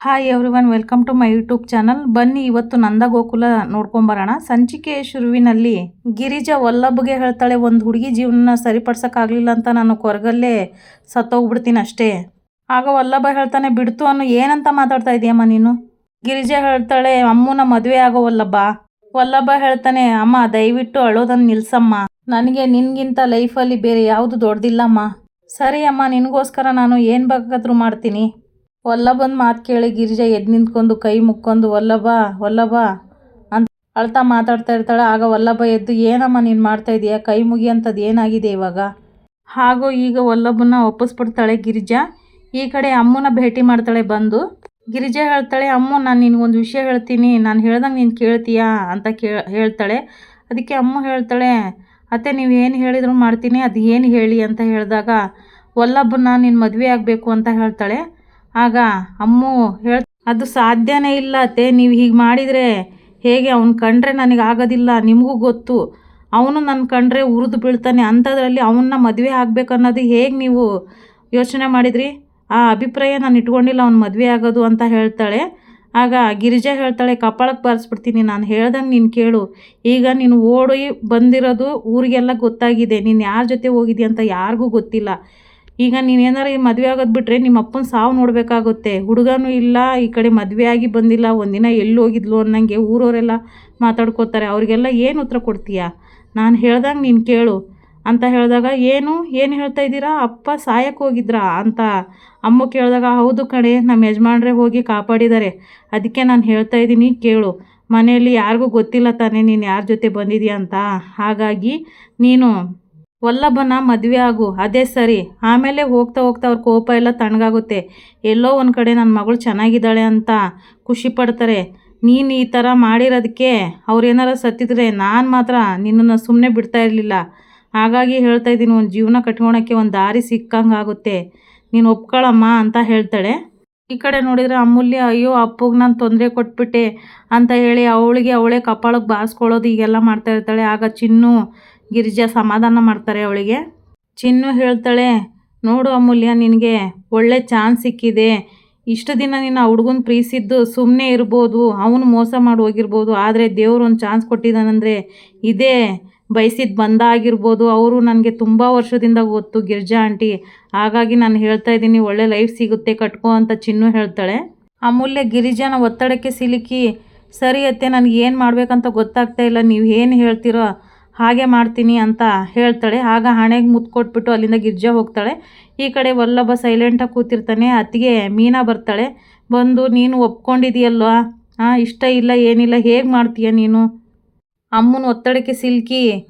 Hi everyone, welcome to my YouTube channel. ಬನ್ನಿ ಇವತ್ತು ನಂದ ಗೋಕುಲ ನೋಡ್ಕೊಂಬರೋಣ. ಸಂಚಿಕೆ ಶುರುವಿನಲ್ಲಿ ಗಿರಿಜಾ ವಲ್ಲಭಗೆ ಹೇಳ್ತಾಳೆ, ಒಂದು ಹುಡುಗಿ ಜೀವನ ಸರಿಪಡ್ಸೋಕ್ಕಾಗಲಿಲ್ಲ ಅಂತ ನಾನು ಕೊರಗಲ್ಲೇ ಸತ್ತೋಗ್ಬಿಡ್ತೀನಿ ಅಷ್ಟೇ. ಆಗ ವಲ್ಲಭ ಹೇಳ್ತಾನೆ, ಬಿಡ್ತು ಅನ್ನು ಏನಂತ ಮಾತಾಡ್ತಾ ಇದೀಯಮ್ಮ ನೀನು? ಗಿರಿಜಾ ಹೇಳ್ತಾಳೆ, ಅಮ್ಮನ ಮದುವೆ ಆಗೋ ವಲ್ಲಭ. ವಲ್ಲಭ ಹೇಳ್ತಾನೆ, ಅಮ್ಮ ದಯವಿಟ್ಟು ಅಳೋದನ್ನು ನಿಲ್ಸಮ್ಮ, ನನಗೆ ನಿನ್ಗಿಂತ ಲೈಫಲ್ಲಿ ಬೇರೆ ಯಾವುದು ದೊಡ್ಡದಿಲ್ಲಮ್ಮ. ಸರಿ ಅಮ್ಮ, ನಿನಗೋಸ್ಕರ ನಾನು ಏನು ಬೇಕಾದ್ರೂ ಮಾಡ್ತೀನಿ. ವಲ್ಲಭನ ಮಾತು ಕೇಳಿ ಗಿರಿಜಾ ಎದ್ದು ನಿಂತ್ಕೊಂಡು ಕೈ ಮುಕ್ಕೊಂಡು ವಲ್ಲಭ ವಲ್ಲಭ ಅಂತ ಅಳ್ತಾ ಮಾತಾಡ್ತಾ ಇರ್ತಾಳೆ. ಆಗ ವಲ್ಲಭ ಎದ್ದು, ಏನಮ್ಮ ನೀನು ಮಾಡ್ತಾ ಇದೀಯಾ? ಕೈ ಮುಗಿಯಂಥದ್ದು ಏನಾಗಿದೆ ಇವಾಗ? ಹಾಗೂ ಈಗ ವಲ್ಲಭನ ಒಪ್ಪಿಸ್ಬಿಡ್ತಾಳೆ ಗಿರಿಜಾ. ಈ ಕಡೆ ಅಮ್ಮನ ಭೇಟಿ ಮಾಡ್ತಾಳೆ ಬಂದು. ಗಿರಿಜಾ ಹೇಳ್ತಾಳೆ, ಅಮ್ಮ ನಾನು ನಿನಗೊಂದು ವಿಷಯ ಹೇಳ್ತೀನಿ, ನಾನು ಹೇಳ್ದಂಗೆ ನೀನು ಕೇಳ್ತೀಯಾ ಅಂತ ಹೇಳ್ತಾಳೆ. ಅದಕ್ಕೆ ಅಮ್ಮ ಹೇಳ್ತಾಳೆ, ಅತ್ತೆ ನೀವು ಏನು ಹೇಳಿದ್ರು ಮಾಡ್ತೀನಿ, ಅದು ಏನು ಹೇಳಿ ಅಂತ ಹೇಳಿದಾಗ ವಲ್ಲಭನ ನೀನು ಮದುವೆ ಆಗಬೇಕು ಅಂತ ಹೇಳ್ತಾಳೆ. ಆಗ ಅಮ್ಮು ಅದು ಸಾಧ್ಯನೇ ಇಲ್ಲ ಅತ್ತೆ, ನೀವು ಹೀಗೆ ಮಾಡಿದರೆ ಹೇಗೆ? ಅವ್ನು ಕಂಡ್ರೆ ನನಗೆ ಆಗೋದಿಲ್ಲ, ನಿಮಗೂ ಗೊತ್ತು, ಅವನು ನನ್ನ ಕಂಡ್ರೆ ಉರಿದು ಬೀಳ್ತಾನೆ, ಅಂಥದ್ರಲ್ಲಿ ಅವನ್ನ ಮದುವೆ ಆಗಬೇಕನ್ನೋದು ಹೇಗೆ ನೀವು ಯೋಚನೆ ಮಾಡಿದ್ರಿ? ಆ ಅಭಿಪ್ರಾಯ ನಾನು ಇಟ್ಕೊಂಡಿಲ್ಲ ಅವ್ನು ಮದುವೆ ಆಗೋದು ಅಂತ ಹೇಳ್ತಾಳೆ. ಆಗ ಗಿರಿಜಾ ಹೇಳ್ತಾಳೆ, ಕಪಾಳಕ್ಕೆ ಬಾರಿಸ್ಬಿಡ್ತೀನಿ, ನಾನು ಹೇಳ್ದಂಗೆ ನೀನು ಕೇಳು. ಈಗ ನೀನು ಓಡಿ ಬಂದಿರೋದು ಊರಿಗೆಲ್ಲ ಗೊತ್ತಾಗಿದೆ, ನೀನು ಯಾರ ಜೊತೆ ಹೋಗಿದ್ದೀಯ ಅಂತ ಯಾರಿಗೂ ಗೊತ್ತಿಲ್ಲ. ಈಗ ನೀನೇನಾರು ಈ ಮದುವೆ ಆಗೋದು ಬಿಟ್ಟರೆ ನಿಮ್ಮ ಅಪ್ಪನ ಸಾವು ನೋಡಬೇಕಾಗುತ್ತೆ. ಹುಡುಗನೂ ಇಲ್ಲ, ಈ ಕಡೆ ಮದುವೆ ಆಗಿ ಬಂದಿಲ್ಲ, ಒಂದಿನ ಎಲ್ಲಿ ಹೋಗಿದ್ಲು ಅನ್ನಂಗೆ ಊರವರೆಲ್ಲ ಮಾತಾಡ್ಕೋತಾರೆ. ಅವ್ರಿಗೆಲ್ಲ ಏನು ಉತ್ತರ ಕೊಡ್ತೀಯಾ? ನಾನು ಹೇಳ್ದಂಗೆ ನೀನು ಕೇಳು ಅಂತ ಹೇಳಿದಾಗ, ಏನು ಹೇಳ್ತಾ ಇದ್ದೀರಾ? ಅಪ್ಪ ಸಾಯಕ್ಕೆ ಹೋಗಿದ್ರಾ ಅಂತ ಅಮ್ಮ ಕೇಳಿದಾಗ, ಹೌದು ಕಣೆ, ನಮ್ಮ ಯಜಮಾನ್ರೆ ಹೋಗಿ ಕಾಪಾಡಿದ್ದಾರೆ, ಅದಕ್ಕೆ ನಾನು ಹೇಳ್ತಾ ಇದ್ದೀನಿ ಕೇಳು. ಮನೆಯಲ್ಲಿ ಯಾರಿಗೂ ಗೊತ್ತಿಲ್ಲ ತಾನೇ ನೀನು ಯಾರ ಜೊತೆ ಬಂದಿದೆಯಾ ಅಂತ. ಹಾಗಾಗಿ ನೀನು ವಲ್ಲಭನ ಮದುವೆ ಆಗು, ಅದೇ ಸರಿ. ಆಮೇಲೆ ಹೋಗ್ತಾ ಹೋಗ್ತಾ ಅವ್ರ ಕೋಪ ಎಲ್ಲ ತಣ್ಣಗಾಗುತ್ತೆ. ಎಲ್ಲೋ ಒಂದು ಕಡೆ ನನ್ನ ಮಗಳು ಚೆನ್ನಾಗಿದ್ದಾಳೆ ಅಂತ ಖುಷಿ ಪಡ್ತಾರೆ. ನೀನು ಈ ಥರ ಮಾಡಿರೋದಕ್ಕೆ ಅವ್ರೇನಾರ ಸತ್ತಿದ್ರೆ ನಾನು ಮಾತ್ರ ನಿನ್ನನ್ನು ಸುಮ್ಮನೆ ಬಿಡ್ತಾ ಇರಲಿಲ್ಲ. ಹಾಗಾಗಿ ಹೇಳ್ತಾ ಇದ್ದೀನಿ, ಒಂದು ಜೀವನ ಕಟ್ಕೊಳಕ್ಕೆ ಒಂದು ದಾರಿ ಸಿಕ್ಕಂಗೆ ಆಗುತ್ತೆ, ನೀನು ಒಪ್ಕೊಳ್ಳಮ್ಮ ಅಂತ ಹೇಳ್ತಾಳೆ. ಈ ಕಡೆ ನೋಡಿದರೆ ಅಮೂಲ್ಯ, ಅಯ್ಯೋ ಅಪ್ಪಗೆ ನಾನು ತೊಂದರೆ ಕೊಟ್ಬಿಟ್ಟೆ ಅಂತ ಹೇಳಿ ಅವಳೇ ಕಪಾಳಕ್ಕೆ ಬಾರಿಸ್ಕೊಳ್ಳೋದು ಹೀಗೆಲ್ಲ ಮಾಡ್ತಾ ಇರ್ತಾಳೆ. ಆಗ ಚಿನ್ನು ಗಿರಿಜಾ ಸಮಾಧಾನ ಮಾಡ್ತಾರೆ ಅವಳಿಗೆ. ಚಿನ್ನು ಹೇಳ್ತಾಳೆ, ನೋಡು ಅಮೂಲ್ಯ, ನಿನಗೆ ಒಳ್ಳೆ ಚಾನ್ಸ್ ಸಿಕ್ಕಿದೆ. ಇಷ್ಟು ದಿನ ನೀನು ಆ ಹುಡುಗನ ಪ್ರೀತಿಸಿದ್ದು ಸುಮ್ಮನೆ ಇರ್ಬೋದು, ಅವನು ಮೋಸ ಮಾಡಿ ಹೋಗಿರ್ಬೋದು, ಆದರೆ ದೇವ್ರು ಒಂದು ಚಾನ್ಸ್ ಕೊಟ್ಟಿದ್ದಾನಂದರೆ ಇದೇ ಬಯಸಿದ್ದು ಬಂದ ಆಗಿರ್ಬೋದು. ಅವರು ನನಗೆ ತುಂಬ ವರ್ಷದಿಂದ ಗೊತ್ತು ಗಿರಿಜಾ ಆಂಟಿ, ಹಾಗಾಗಿ ನಾನು ಹೇಳ್ತಾ ಇದ್ದೀನಿ, ಒಳ್ಳೆ ಲೈಫ್ ಸಿಗುತ್ತೆ, ಕಟ್ಕೋ ಅಂತ ಚಿನ್ನು ಹೇಳ್ತಾಳೆ. ಅಮೂಲ್ಯ ಗಿರಿಜಾನ ಒತ್ತಡಕ್ಕೆ ಸಿಲುಕಿ, ಸರಿ ಅತ್ತೆ, ನನಗೆ ಏನು ಮಾಡಬೇಕಂತ ಗೊತ್ತಾಗ್ತಾ ಇಲ್ಲ, ನೀವು ಏನು ಹೇಳ್ತೀರೋ ಹಾಗೆ ಮಾಡ್ತೀನಿ ಅಂತ ಹೇಳ್ತಾಳೆ. ಆಗ ಹಣೆಗೆ ಮುತ್ತು ಕೊಟ್ಬಿಟ್ಟು ಅಲ್ಲಿಂದ ಗಿರ್ಜಾ ಹೋಗ್ತಾಳೆ. ಈ ಕಡೆ ವಲ್ಲಭ ಸೈಲೆಂಟಾಗಿ ಕೂತಿರ್ತಾನೆ. ಅತ್ತಿಗೆ ಮೀನಾ ಬರ್ತಾಳೆ. ಬಂದು, ನೀನು ಒಪ್ಕೊಂಡಿದೆಯಲ್ವಾ, ಇಷ್ಟ ಇಲ್ಲ ಏನಿಲ್ಲ, ಹೇಗೆ ಮಾಡ್ತೀಯ ನೀನು? ಅಮ್ಮನ ಒತ್ತಡಕ್ಕೆ ಸಿಲುಕಿ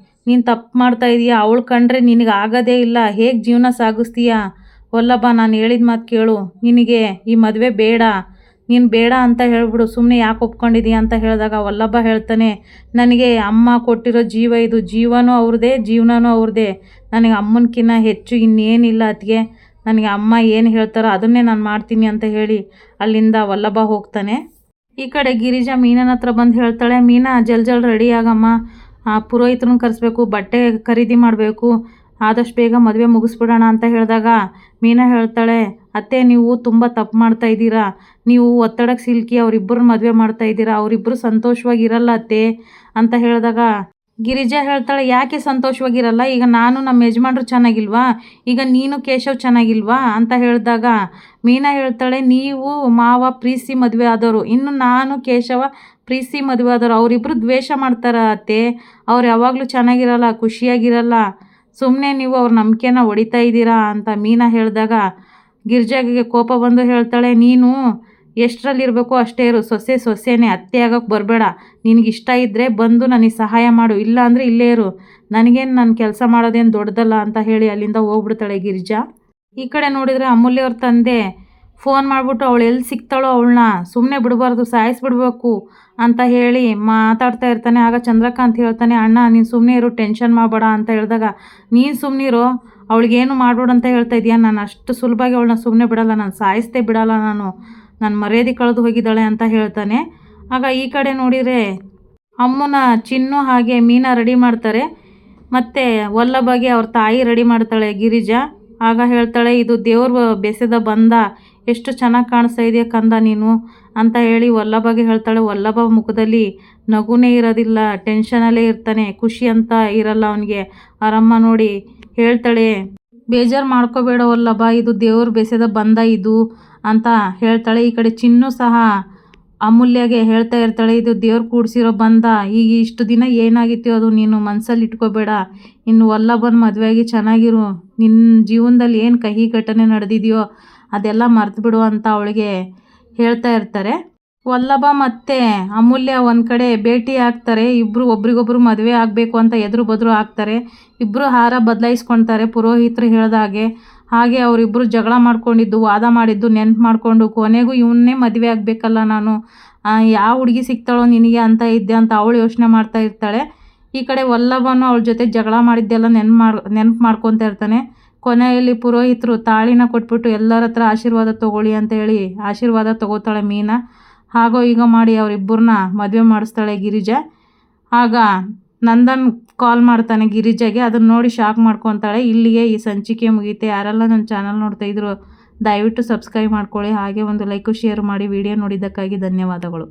ನೀನು ತಪ್ಪು ಮಾಡ್ತಾ ಇದೀಯ, ಅವಳು ಕಂಡ್ರೆ ನಿನಗೆ ಆಗೋದೇ ಇಲ್ಲ, ಹೇಗೆ ಜೀವನ ಸಾಗಿಸ್ತೀಯಾ? ವಲ್ಲಭ, ನಾನು ಹೇಳಿದ ಮಾತು ಕೇಳು, ನಿನಗೆ ಈ ಮದುವೆ ಬೇಡ, ನೀನು ಬೇಡ ಅಂತ ಹೇಳ್ಬಿಡು, ಸುಮ್ಮನೆ ಯಾಕೆ ಒಪ್ಕೊಂಡಿದೀಯ ಅಂತ ಹೇಳಿದಾಗ ವಲ್ಲಭ ಹೇಳ್ತಾನೆ, ನನಗೆ ಅಮ್ಮ ಕೊಟ್ಟಿರೋ ಜೀವ ಇದು, ಜೀವನೂ ಅವ್ರದ್ದೇ, ಜೀವನನೂ ಅವ್ರದ್ದೇ, ನನಗೆ ಅಮ್ಮನಕ್ಕಿಂತ ಹೆಚ್ಚು ಇನ್ನೇನಿಲ್ಲ ಅತ್ತಿಗೆ, ನನಗೆ ಅಮ್ಮ ಏನು ಹೇಳ್ತಾರೋ ಅದನ್ನೇ ನಾನು ಮಾಡ್ತೀನಿ ಅಂತ ಹೇಳಿ ಅಲ್ಲಿಂದ ವಲ್ಲಭ ಹೋಗ್ತಾನೆ. ಈ ಕಡೆ ಗಿರಿಜಾ ಮೀನನ ಹತ್ರ ಬಂದು ಹೇಳ್ತಾಳೆ, ಮೀನಾ ಜಲ್ ರೆಡಿ ಆಗಮ್ಮ, ಪುರೋಹಿತರನ್ನ ಕರೆಸ್ಬೇಕು, ಬಟ್ಟೆ ಖರೀದಿ ಮಾಡಬೇಕು, ಆದಷ್ಟು ಬೇಗ ಮದುವೆ ಮುಗಿಸ್ಬಿಡೋಣ ಅಂತ ಹೇಳಿದಾಗ ಮೀನಾ ಹೇಳ್ತಾಳೆ, ಅತ್ತೆ ನೀವು ತುಂಬ ತಪ್ಪು ಮಾಡ್ತಾ ಇದ್ದೀರಾ, ನೀವು ಒತ್ತಡಕ್ಕೆ ಸಿಲುಕಿ ಅವರಿಬ್ಬರು ಮದುವೆ ಮಾಡ್ತಾ ಇದ್ದೀರಾ, ಅವರಿಬ್ಬರು ಸಂತೋಷವಾಗಿರಲ್ಲ ಅತ್ತೆ ಅಂತ ಹೇಳಿದಾಗ ಗಿರಿಜಾ ಹೇಳ್ತಾಳೆ, ಯಾಕೆ ಸಂತೋಷವಾಗಿರಲ್ಲ? ಈಗ ನಾನು ನಮ್ಮ ಯಜಮಾನ್ರು ಚೆನ್ನಾಗಿಲ್ವಾ? ಈಗ ನೀನು ಕೇಶವ್ ಚೆನ್ನಾಗಿಲ್ವಾ ಅಂತ ಹೇಳಿದಾಗ ಮೀನಾ ಹೇಳ್ತಾಳೆ, ನೀವು ಮಾವ ಪ್ರೀತಿ ಮದುವೆ ಆದವರು, ಇನ್ನು ನಾನು ಕೇಶವ ಪ್ರೀತಿ ಮದುವೆ ಆದವರು, ಅವರಿಬ್ಬರು ದ್ವೇಷ ಮಾಡ್ತಾರೆ ಅತ್ತೆ, ಅವ್ರು ಯಾವಾಗಲೂ ಚೆನ್ನಾಗಿರಲ್ಲ, ಖುಷಿಯಾಗಿರಲ್ಲ, ಸುಮ್ಮನೆ ನೀವು ಅವ್ರ ನಂಬಿಕೆನ ಹೊಡಿತಾ ಇದ್ದೀರಾ ಅಂತ ಮೀನಾ ಹೇಳಿದಾಗ ಗಿರ್ಜಾಗೆ ಕೋಪ ಬಂದು ಹೇಳ್ತಾಳೆ, ನೀನು ಎಷ್ಟರಲ್ಲಿರಬೇಕು ಅಷ್ಟೇ ಇರು, ಸೊಸೆನೇ, ಅತ್ತೆ ಆಗೋಕ್ಕೆ ಬರಬೇಡ, ನಿನಗಿಷ್ಟ ಇದ್ದರೆ ಬಂದು ನನಗೆ ಸಹಾಯ ಮಾಡು, ಇಲ್ಲ ಅಂದರೆ ಇಲ್ಲೇ ಇರು, ನನಗೇನು ನನ್ನ ಕೆಲಸ ಮಾಡೋದೇನು ದೊಡ್ಡದಲ್ಲ ಅಂತ ಹೇಳಿ ಅಲ್ಲಿಂದ ಹೋಗ್ಬಿಡ್ತಾಳೆ ಗಿರಿಜಾ. ಈ ಕಡೆ ನೋಡಿದರೆ ಅಮೂಲ್ಯವ್ರ ತಂದೆ ಫೋನ್ ಮಾಡಿಬಿಟ್ಟು ಅವಳು ಎಲ್ಲಿ ಸಿಗ್ತಾಳೋ ಅವಳನ್ನ ಸುಮ್ಮನೆ ಬಿಡಬಾರ್ದು, ಸಾಯಿಸ್ಬಿಡ್ಬೇಕು ಅಂತ ಹೇಳಿ ಮಾತಾಡ್ತಾ ಇರ್ತಾನೆ. ಆಗ ಚಂದ್ರಕಾಂತ್ ಹೇಳ್ತಾನೆ, ಅಣ್ಣ ನೀನು ಸುಮ್ಮನೆ ಇರು, ಟೆನ್ಷನ್ ಮಾಡಬೇಡ ಅಂತ ಹೇಳಿದಾಗ, ನೀನು ಸುಮ್ಮನಿರು, ಅವಳಿಗೇನು ಮಾಡ್ಬೇಡ ಅಂತ ಹೇಳ್ತಾ ಇದೆಯಾ, ನಾನು ಅಷ್ಟು ಸುಲಭವಾಗಿ ಅವಳನ್ನ ಸುಮ್ಮನೆ ಬಿಡಲ್ಲ, ನಾನು ಸಾಯಿಸ್ತೇ ಬಿಡಲ್ಲ, ನನ್ನ ಮರ್ಯಾದೆ ಕಳೆದು ಹೋಗಿದ್ದಾಳೆ ಅಂತ ಹೇಳ್ತಾನೆ. ಆಗ ಈ ಕಡೆ ನೋಡಿದರೆ ಅಮ್ಮನ ಚಿನ್ನು ಹಾಗೆ ಮೀನಾ ರೆಡಿ ಮಾಡ್ತಾರೆ, ಮತ್ತು ವಲ್ಲಭಗೆ ಅವ್ರ ತಾಯಿ ರೆಡಿ ಮಾಡ್ತಾಳೆ ಗಿರಿಜಾ. ಆಗ ಹೇಳ್ತಾಳೆ, ಇದು ದೇವ್ರ ಬೆಸೆದ ಬಂದ, ಎಷ್ಟು ಚೆನ್ನಾಗಿ ಕಾಣಿಸ್ತಾ ಇದೆಯಾ ಕಂದ ನೀನು ಅಂತ ಹೇಳಿ ವಲ್ಲಭಗೆ ಹೇಳ್ತಾಳೆ. ವಲ್ಲಭ ಮುಖದಲ್ಲಿ ನಗುನೇ ಇರೋದಿಲ್ಲ, ಟೆನ್ಷನಲ್ಲೇ ಇರ್ತಾನೆ, ಖುಷಿ ಅಂತ ಇರಲ್ಲ ಅವನಿಗೆ. ಅವರಮ್ಮ ನೋಡಿ ಹೇಳ್ತಾಳೆ, ಬೇಜಾರು ಮಾಡ್ಕೋಬೇಡ ವಲ್ಲಭ, ಇದು ದೇವ್ರು ಬೆಸೆದ ಬಂಧ ಇದು ಅಂತ ಹೇಳ್ತಾಳೆ. ಈ ಕಡೆ ಚಿನ್ನು ಸಹ ಅಮೂಲ್ಯಗೆ ಹೇಳ್ತಾ ಇರ್ತಾಳೆ, ಇದು ದೇವ್ರು ಕೂಡಿಸಿರೋ ಬಂಧ, ಈಗ ಇಷ್ಟು ದಿನ ಏನಾಗಿತ್ತು ಅದು ನೀನು ಮನಸ್ಸಲ್ಲಿ ಇಟ್ಕೋಬೇಡ, ಇನ್ನು ವಲ್ಲಭನ ಮದುವೆಯಾಗಿ ಚೆನ್ನಾಗಿರು, ನಿನ್ನ ಜೀವನದಲ್ಲಿ ಏನು ಕಹಿ ಘಟನೆ ನಡೆದಿದೆಯೋ ಅದೆಲ್ಲ ಮರ್ತು ಬಿಡು ಅಂತ ಅವಳಿಗೆ ಹೇಳ್ತಾ ಇರ್ತಾರೆ. ವಲ್ಲಭ ಮತ್ತು ಅಮೂಲ್ಯ ಒಂದು ಕಡೆ ಭೇಟಿ ಆಗ್ತಾರೆ. ಇಬ್ಬರು ಒಬ್ರಿಗೊಬ್ರು ಮದುವೆ ಆಗಬೇಕು ಅಂತ ಎದುರು ಬದ್ರು ಆಗ್ತಾರೆ. ಇಬ್ಬರು ಹಾರ ಬದಲಾಯಿಸ್ಕೊಳ್ತಾರೆ ಪುರೋಹಿತರು ಹೇಳ್ದಾಗೆ. ಹಾಗೆ ಅವರಿಬ್ಬರು ಜಗಳ ಮಾಡ್ಕೊಂಡಿದ್ದು, ವಾದ ಮಾಡಿದ್ದು ನೆನ್ಪು ಮಾಡಿಕೊಂಡು ಕೊನೆಗೂ ಇವನ್ನೇ ಮದುವೆ ಆಗಬೇಕಲ್ಲ ನಾನು, ಯಾವ ಹುಡುಗಿ ಸಿಗ್ತಾಳೋ ನಿನಗೆ ಅಂತ ಇದ್ದೆ ಅಂತ ಅವಳು ಯೋಚನೆ ಮಾಡ್ತಾ ಇರ್ತಾಳೆ. ಈ ಕಡೆ ವಲ್ಲಭನು ಅವಳ ಜೊತೆ ಜಗಳ ಮಾಡಿದ್ದೆಲ್ಲ ನೆನ್ಪು ಮಾಡ್ಕೊತಾ ಇರ್ತಾನೆ. ಕೊನೆಯಲ್ಲಿ ಪುರೋಹಿತರು ತಾಳಿನ ಕೊಟ್ಬಿಟ್ಟು ಎಲ್ಲರ ಹತ್ರ ಆಶೀರ್ವಾದ ತೊಗೊಳ್ಳಿ ಅಂತ ಹೇಳಿ ಆಶೀರ್ವಾದ ತೊಗೋತಾಳೆ ಮೀನಾ. ಹಾಗೋ ಈಗ ಮಾಡಿ ಅವರಿಬ್ಬರನ್ನ ಮದುವೆ ಮಾಡಿಸ್ತಾಳೆ ಗಿರಿಜಾ. ಆಗ ನಂದನ್ ಕಾಲ್ ಮಾಡ್ತಾನೆ ಗಿರಿಜಾಗೆ. ಅದನ್ನು ನೋಡಿ ಶಾಕ್ ಮಾಡ್ಕೊತಾಳೆ. ಇಲ್ಲಿಗೆ ಈ ಸಂಚಿಕೆ ಮುಗಿಯುತ್ತೆ. ಯಾರೆಲ್ಲ ನನ್ನ ಚಾನಲ್ ನೋಡ್ತಾ ಇದ್ರು ದಯವಿಟ್ಟು ಸಬ್ಸ್ಕ್ರೈಬ್ ಮಾಡ್ಕೊಳ್ಳಿ. ಹಾಗೆ ಒಂದು ಲೈಕು ಶೇರ್ ಮಾಡಿ. ವಿಡಿಯೋ ನೋಡಿದ್ದಕ್ಕಾಗಿ ಧನ್ಯವಾದಗಳು.